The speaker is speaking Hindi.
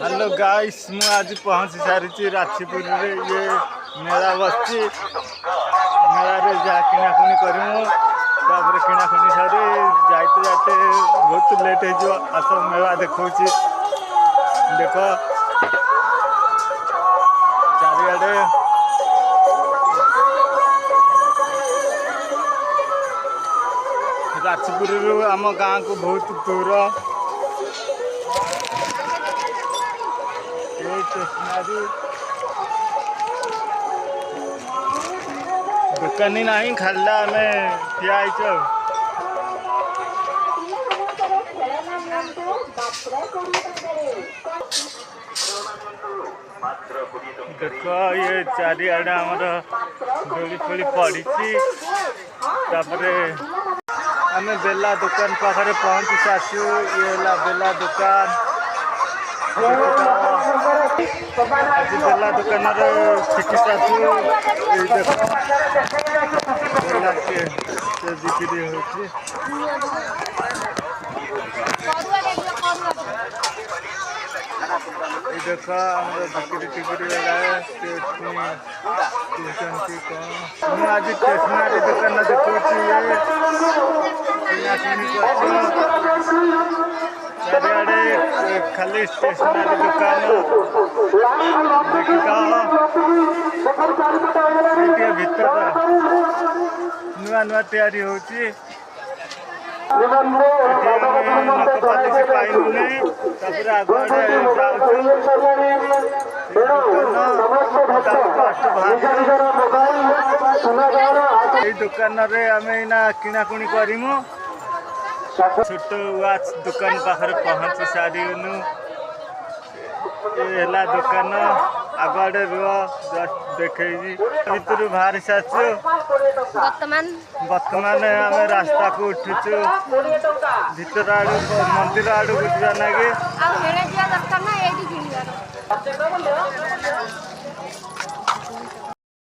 हेलो गाइस मु आज पहुंच सारी राजपुर रे ये मेला बसची मेला रे जा किनाकुनी करूँ तापर किनाकुनी सारी जाते जाते बहुत लेट हो आस मेला देखा देख चारिआडे राजपुर आम गाँव को बहुत दूर स्टेशनरी दुकानी नहीं खाला आम ठिया देख ये चारिआडे आमर दोली फोली पड़ी आम बेला दुकान पाखे पहुँची सासु ये बेला दुकान आज बेला दुकान शिखी सासु बेला बिक्री हो देख बिक्री टिक्री आज स्टेशनरी दुकान चारिआडे खाली स्टेशनरी दुकान भीतर नुआ नुआ तैयारी होची दुकान आम किनाकुणी करूँ छोट वाच दुकान पाखे पहुँची सारूँ ये दुकान आगे रुह जस्ट देखे भर बाहरी सारु बर्तमान आम रास्ता को उठुचु भीतर आड़ मंदिर आड़ को जा लगे